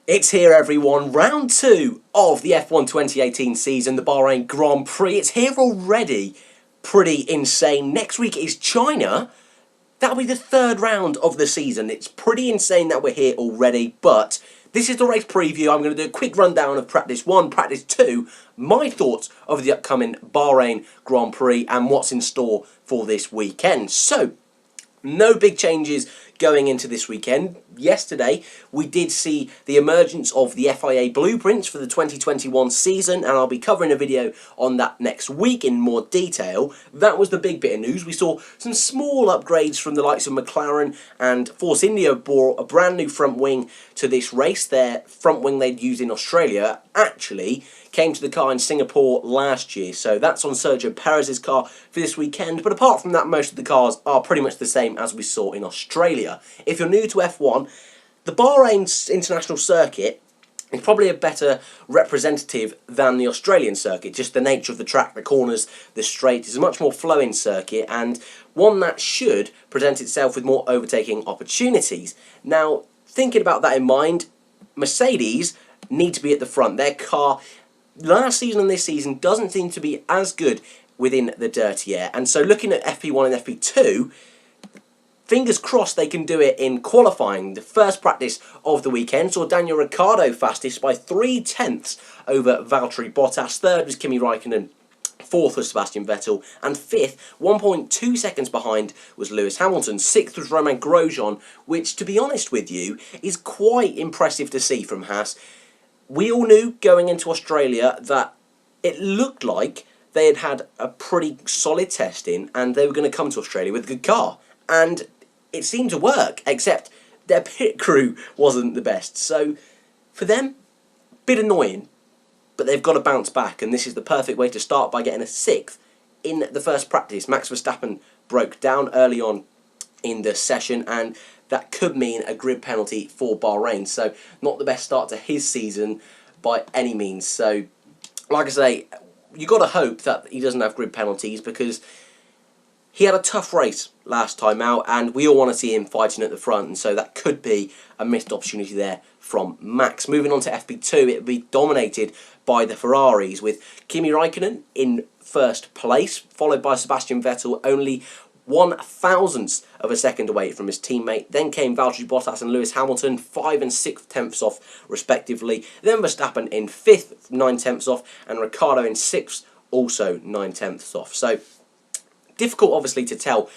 It's here, everyone. Round 2 of the F1 2018 season, the Bahrain Grand Prix. It's here already. Pretty insane. Next week is China. That'll be the third round of the season. It's pretty insane that we're here already, but this is the race preview. I'm going to do a quick rundown of Practice 1, Practice 2, my thoughts of the upcoming Bahrain Grand Prix and what's in store for this weekend. So, no big changes going into this weekend. Yesterday, we did see the emergence of the FIA blueprints for the 2021 season, and I'll be covering a video on that next week in more detail. That was the big bit of news. We saw some small upgrades from the likes of McLaren, and Force India brought a brand new front wing to this race. Their front wing they'd used in Australia actually came to the car in Singapore last year, so that's on Sergio Perez's car for this weekend. But apart from that, most of the cars are pretty much the same as we saw in Australia. If you're new to F1, the Bahrain International Circuit is probably a better representative than the Australian circuit. Just the nature of the track, the corners, the straight. It's a much more flowing circuit, and one that should present itself with more overtaking opportunities. Now, thinking about that in mind, Mercedes need to be at the front. Their car last season and this season doesn't seem to be as good within the dirty air, and so looking at FP1 and FP2, fingers crossed they can do it in qualifying. The first practice of the weekend saw Daniel Ricciardo fastest by 3/10 over Valtteri Bottas. Third was Kimi RÄIKKÖNEN. Fourth was Sebastian Vettel, and fifth, 1.2 seconds behind, was Lewis Hamilton. Sixth was Romain Grosjean, which, to be honest with you, is quite impressive to see from Haas. We all knew going into Australia that it looked like they had had a pretty solid testing and they were going to come to Australia with a good car. And it seemed to work, except their pit crew wasn't the best. So, for them, a bit annoying, but they've got to bounce back, and this is the perfect way to start by getting a sixth in the first practice. Max Verstappen broke down early on in the session, and that could mean a grid penalty for Bahrain. So, not the best start to his season by any means. So, like I say, you've got to hope that he doesn't have grid penalties, because he had a tough race last time out, and we all want to see him fighting at the front, and so that could be a missed opportunity there from Max. Moving on to FP2, it will be dominated by the Ferraris, with Kimi RÄIKKÖNEN in first place, followed by Sebastian Vettel, only 1/1000th of a second away from his teammate. Then came Valtteri Bottas and Lewis Hamilton, 5 and 6/10 off respectively. Then Verstappen in 5th, 9/10 off, and Ricciardo in 6th, also 9/10 off. So, difficult, obviously, to tell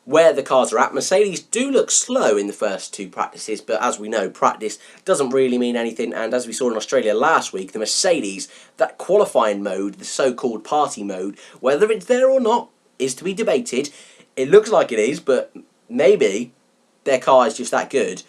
where the cars are at. Mercedes do look slow in the first two practices, but as we know, practice doesn't really mean anything, and as we saw in Australia last week, the Mercedes, that qualifying mode, the so-called party mode, whether it's there or not is to be debated. It looks like it is, but maybe their car is just that good.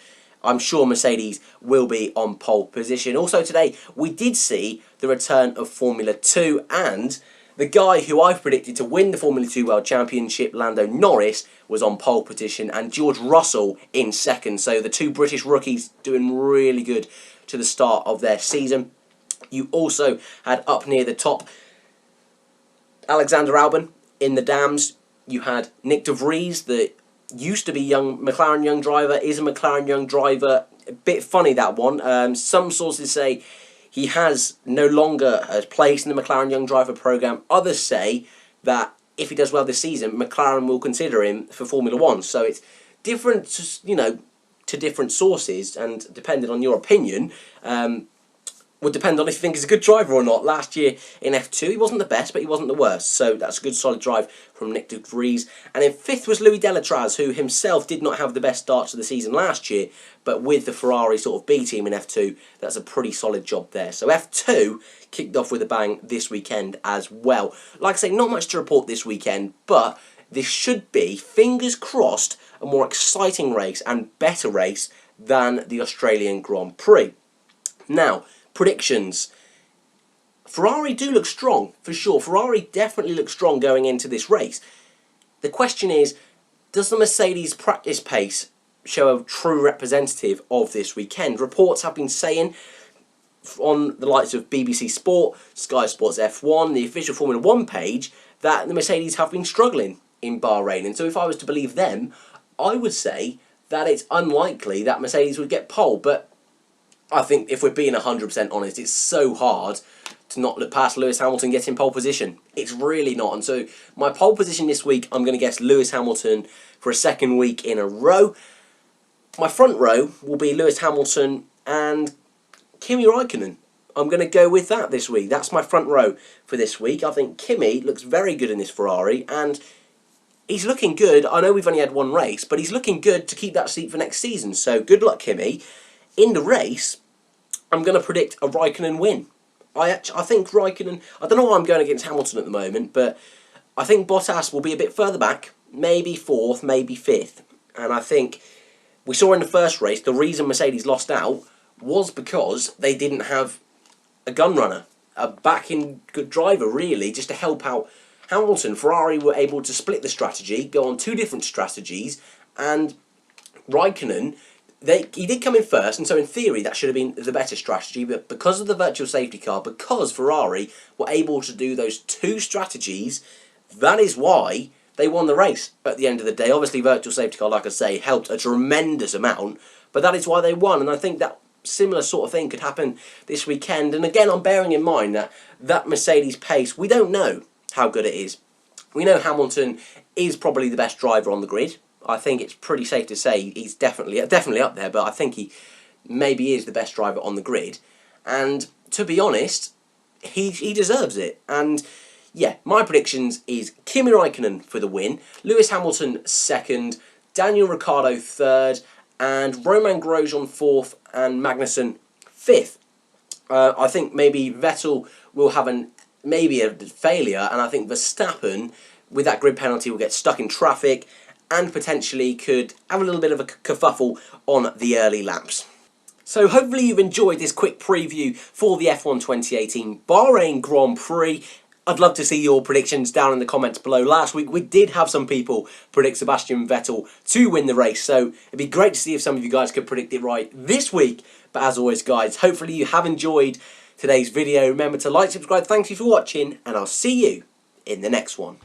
I'm sure Mercedes will be on pole position. Also today, we did see the return of Formula 2, and the guy who I've predicted to win the Formula 2 World Championship, Lando Norris, was on pole position, and George Russell in second. So the two British rookies doing really good to the start of their season. You also had up near the top Alexander Albon in the Dams. You had Nick de Vries, the used to be McLaren young driver, is a McLaren young driver. A bit funny, that one. Some sources say he has no longer a place in the McLaren Young Driver programme. Others say that if he does well this season, McLaren will consider him for Formula 1. So it's different, you know, to different sources, and depending on your opinion, would depend on if you think he's a good driver or not. Last year in F2, he wasn't the best, but he wasn't the worst. So that's a good solid drive from Nick de Vries. And in 5th was Louis Delatraz, who himself did not have the best start to the season last year, but with the Ferrari sort of B team in F2, that's a pretty solid job there. So F2 kicked off with a bang this weekend as well. Like I say, not much to report this weekend, but this should be, fingers crossed, a more exciting race and better race than the Australian Grand Prix. Now, predictions. Ferrari do look strong, for sure. Ferrari definitely looks strong going into this race. The question is, does the Mercedes practice pace show a true representative of this weekend? Reports have been saying on the likes of BBC Sport, Sky Sports F1, the official Formula 1 page, that the Mercedes have been struggling in Bahrain. And so if I was to believe them, I would say that it's unlikely that Mercedes would get pole. But I think if we're being 100% honest, it's so hard to not look past Lewis Hamilton getting pole position. It's really not. And so my pole position this week, I'm going to guess Lewis Hamilton for a second week in a row. My front row will be Lewis Hamilton and Kimi RÄIKKÖNEN. I'm going to go with that this week. That's my front row for this week. I think Kimi looks very good in this Ferrari, and he's looking good. I know we've only had one race, but he's looking good to keep that seat for next season. So good luck, Kimi. In the race, I'm going to predict a Raikkonen win. I think Raikkonen, I don't know why I'm going against Hamilton at the moment, but I think Bottas will be a bit further back, maybe 4th, maybe 5th. And I think we saw in the first race, the reason Mercedes lost out was because they didn't have a gun runner, a backing good driver really, just to help out Hamilton. Ferrari were able to split the strategy, go on 2 different strategies, and Raikkonen, he did come in first, and so in theory that should have been the better strategy, but because of the virtual safety car, because Ferrari were able to do those 2 strategies, that is why they won the race at the end of the day. Obviously virtual safety car, like I say, helped a tremendous amount, but that is why they won, and I think that similar sort of thing could happen this weekend. And again, I'm bearing in mind that Mercedes pace, we don't know how good it is. We know Hamilton is probably the best driver on the grid. I think it's pretty safe to say he's definitely up there, but I think he maybe is the best driver on the grid. And to be honest, he deserves it. And yeah, my predictions is Kimi Räikkönen for the win, Lewis Hamilton 2nd, Daniel Ricciardo 3rd, and Romain Grosjean 4th, and Magnussen 5th. I think maybe Vettel will have maybe a failure, and I think Verstappen, with that grid penalty, will get stuck in traffic and potentially could have a little bit of a kerfuffle on the early laps. So hopefully you've enjoyed this quick preview for the F1 2018 Bahrain Grand Prix. I'd love to see your predictions down in the comments below. Last week we did have some people predict Sebastian Vettel to win the race, so it'd be great to see if some of you guys could predict it right this week. But as always guys, hopefully you have enjoyed today's video. Remember to like, subscribe, thank you for watching, and I'll see you in the next one.